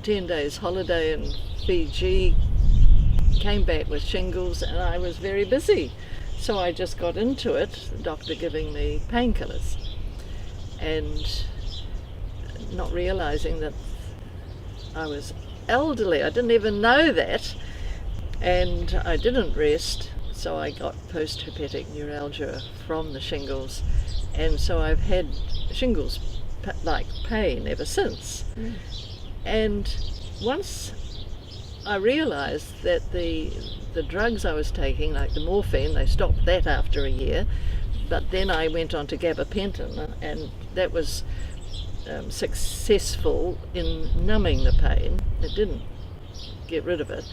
10 days holiday in Fiji, came back with shingles, and I was very busy. So I just got into it, the doctor giving me painkillers, and not realizing that I was elderly. I didn't even know that, and I didn't rest, so I got post-herpetic neuralgia from the shingles, and so I've had shingles like pain ever since. And once I realized that the drugs I was taking, like the morphine, they stopped that after a year, but then I went on to gabapentin, and that was successful in numbing the pain. It didn't get rid of it,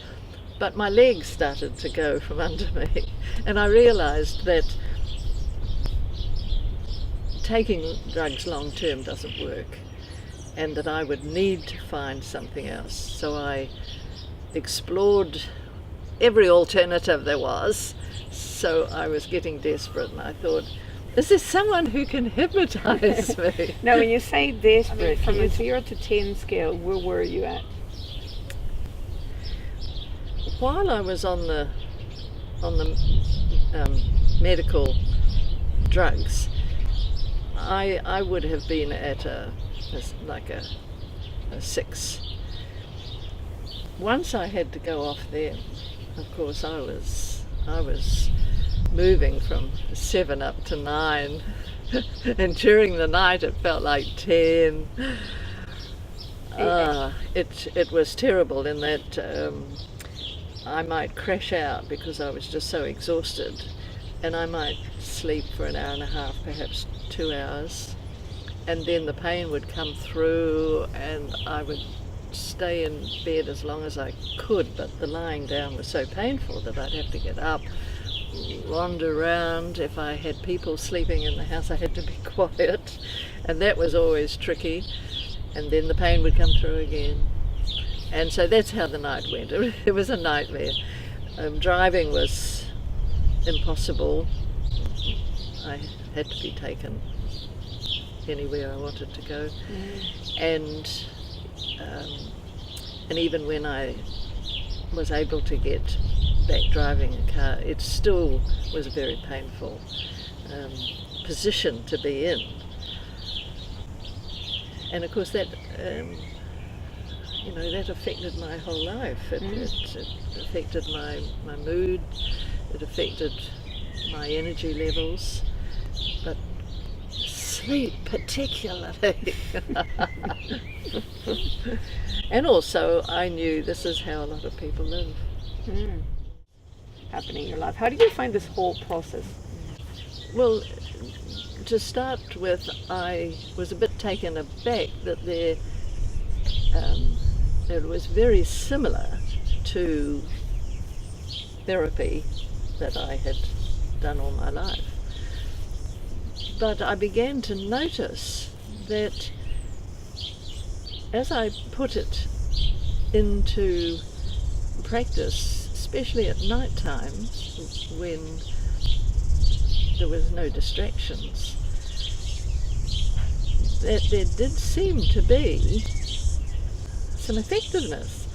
but my legs started to go from under me, and I realized that taking drugs long term doesn't work, and that I would need to find something else. So I explored every alternative there was. So I was getting desperate, and I thought, is there someone who can hypnotize me? Now, when you say desperate, from a 0 to 10 scale, where were you at? While I was on the medical drugs, I would have been at a 6. Once I had to go off them, of course I was moving from 7 up to 9, and during the night it felt like 10. It was terrible in that I might crash out because I was just so exhausted, and I might sleep for an hour and a half, perhaps 2 hours, and then the pain would come through, and I would stay in bed as long as I could, but the lying down was so painful that I'd have to get up, wander around. If I had people sleeping in the house, I had to be quiet, and that was always tricky, and then the pain would come through again. And so that's how the night went. It was a nightmare. Driving was impossible. I had to be taken anywhere I wanted to go. And even when I was able to get back driving a car, it still was a very painful position to be in. And of course that that affected my whole life. It affected my mood, it affected my energy levels, but sleep particularly. And also I knew this is how a lot of people live. Happening in your life. How did you find this whole process? Well, to start with, I was a bit taken aback that it was very similar to therapy that I had done all my life. But I began to notice that as I put it into practice, especially at night time when there was no distractions, that there did seem to be some effectiveness.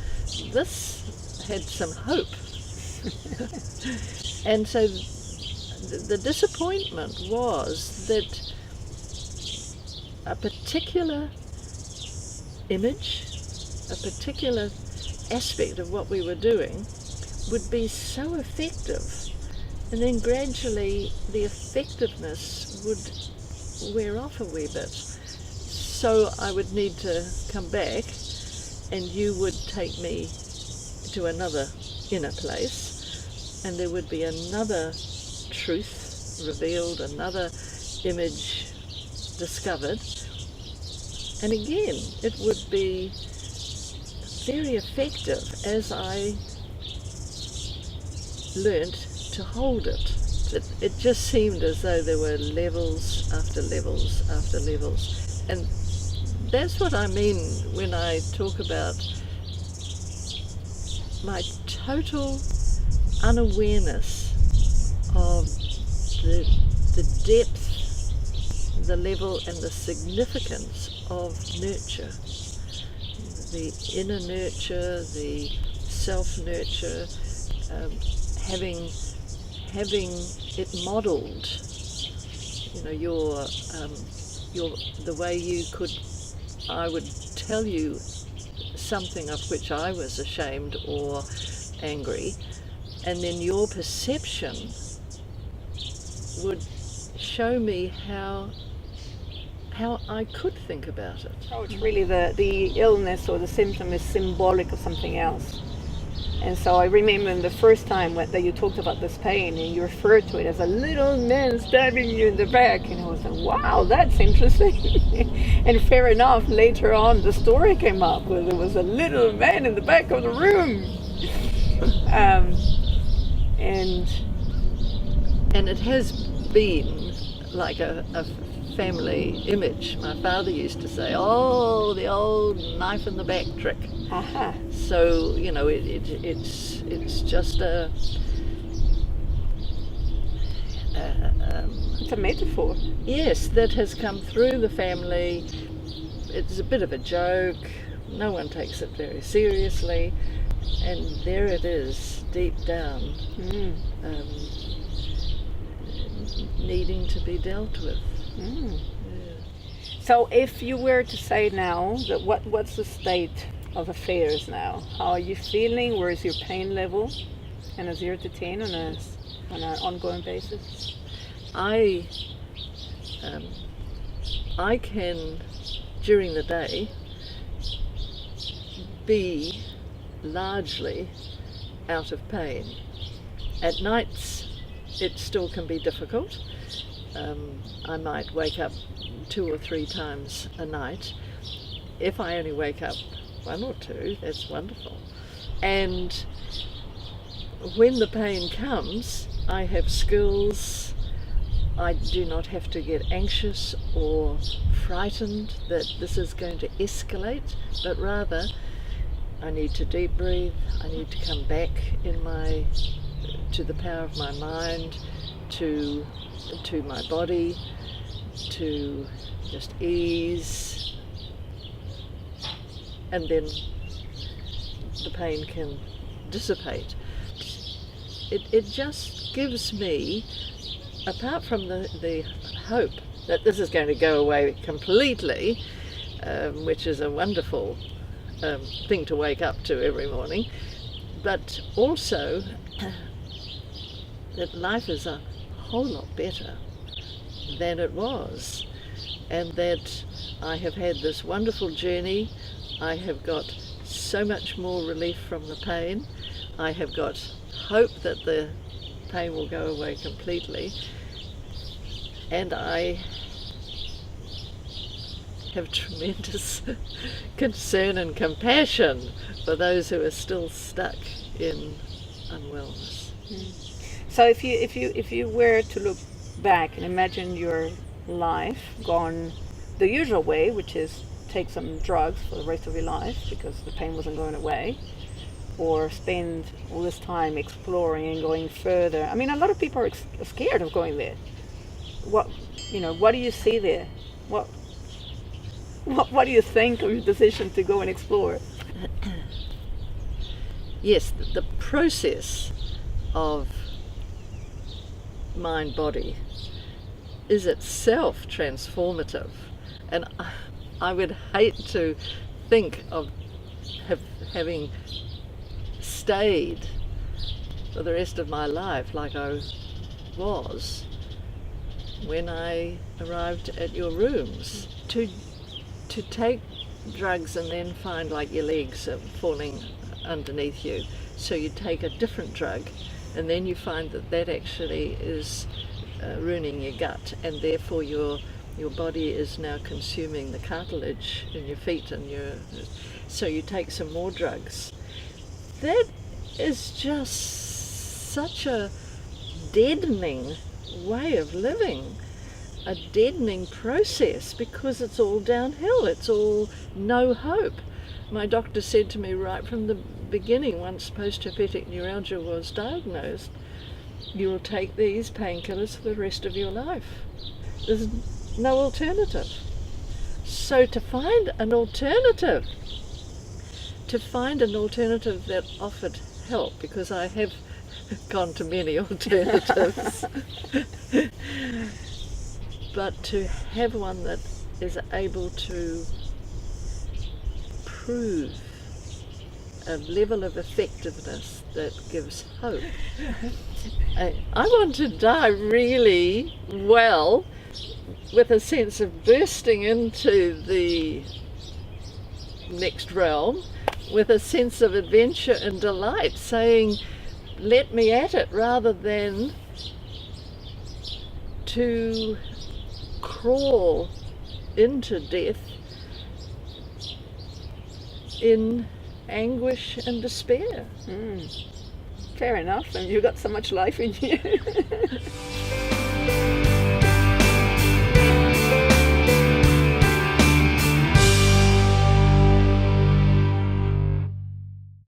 This had some hope. And so the disappointment was that a particular image, a particular aspect of what we were doing would be so effective, and then gradually the effectiveness would wear off a wee bit. So I would need to come back, and you would take me to another inner place, and there would be another truth revealed, another image discovered, and again it would be very effective as I learnt to hold it. It just seemed as though there were levels after levels after levels, and that's what I mean when I talk about my total unawareness of the depth, the level and the significance of nurture. the inner nurture, the self-nurture, having it modelled. Your the way I would tell you something of which I was ashamed or angry, and then your perception would show me how I could think about it. Oh, it's really the illness or the symptom is symbolic of something else. And so I remember the first time that you talked about this pain and you referred to it as a little man stabbing you in the back, and I was like, wow, that's interesting. And fair enough, later on the story came up where there was a little man in the back of the room. And it has been like a family image. My father used to say, "Oh, the old knife in the back trick." Uh-huh. So it's just it's a metaphor. Yes, that has come through the family. It's a bit of a joke. No one takes it very seriously, and there it is, deep down, needing to be dealt with. Yeah. So if you were to say now that what's the state of affairs now? How are you feeling? Where is your pain level? And a 0 to 10 on an ongoing basis? I can, during the day, be largely out of pain. At nights it still can be difficult. I might wake up 2 or 3 times a night. If I only wake up 1 or 2, that's wonderful. And when the pain comes, I have skills. I do not have to get anxious or frightened that this is going to escalate, but rather I need to deep breathe. I need to come back to the power of my mind, to my body, to just ease, and then the pain can dissipate. It just gives me, apart from the hope that this is going to go away completely, which is a wonderful thing to wake up to every morning, but also that life is a whole lot better than it was, and that I have had this wonderful journey. I have got so much more relief from the pain. I have got hope that the pain will go away completely, and I have tremendous concern and compassion for those who are still stuck in unwellness. So if you were to look back and imagine your life gone the usual way, which is take some drugs for the rest of your life because the pain wasn't going away, or spend all this time exploring and going further. I mean, a lot of people are scared of going there. What do you see there? What do you think of your decision to go and explore? Yes, the process of mind-body is itself transformative, and I would hate to think of having stayed for the rest of my life like I was when I arrived at your rooms. To take drugs and then find like your legs are falling underneath you, so you take a different drug, and then you find that actually is ruining your gut, and therefore your body is now consuming the cartilage in your feet, and so you take some more drugs. That is just such a deadening way of living, a deadening process, because it's all downhill, it's all no hope. My doctor said to me right from the beginning, once post-herpetic neuralgia was diagnosed, you will take these painkillers for the rest of your life. There's no alternative. So to find an alternative to find an alternative that offered help, because I have gone to many alternatives, but to have one that is able to prove a level of effectiveness that gives hope. I want to die really well, with a sense of bursting into the next realm, with a sense of adventure and delight, saying, let me at it, rather than to crawl into death in anguish and despair. Fair enough, and you've got so much life in you.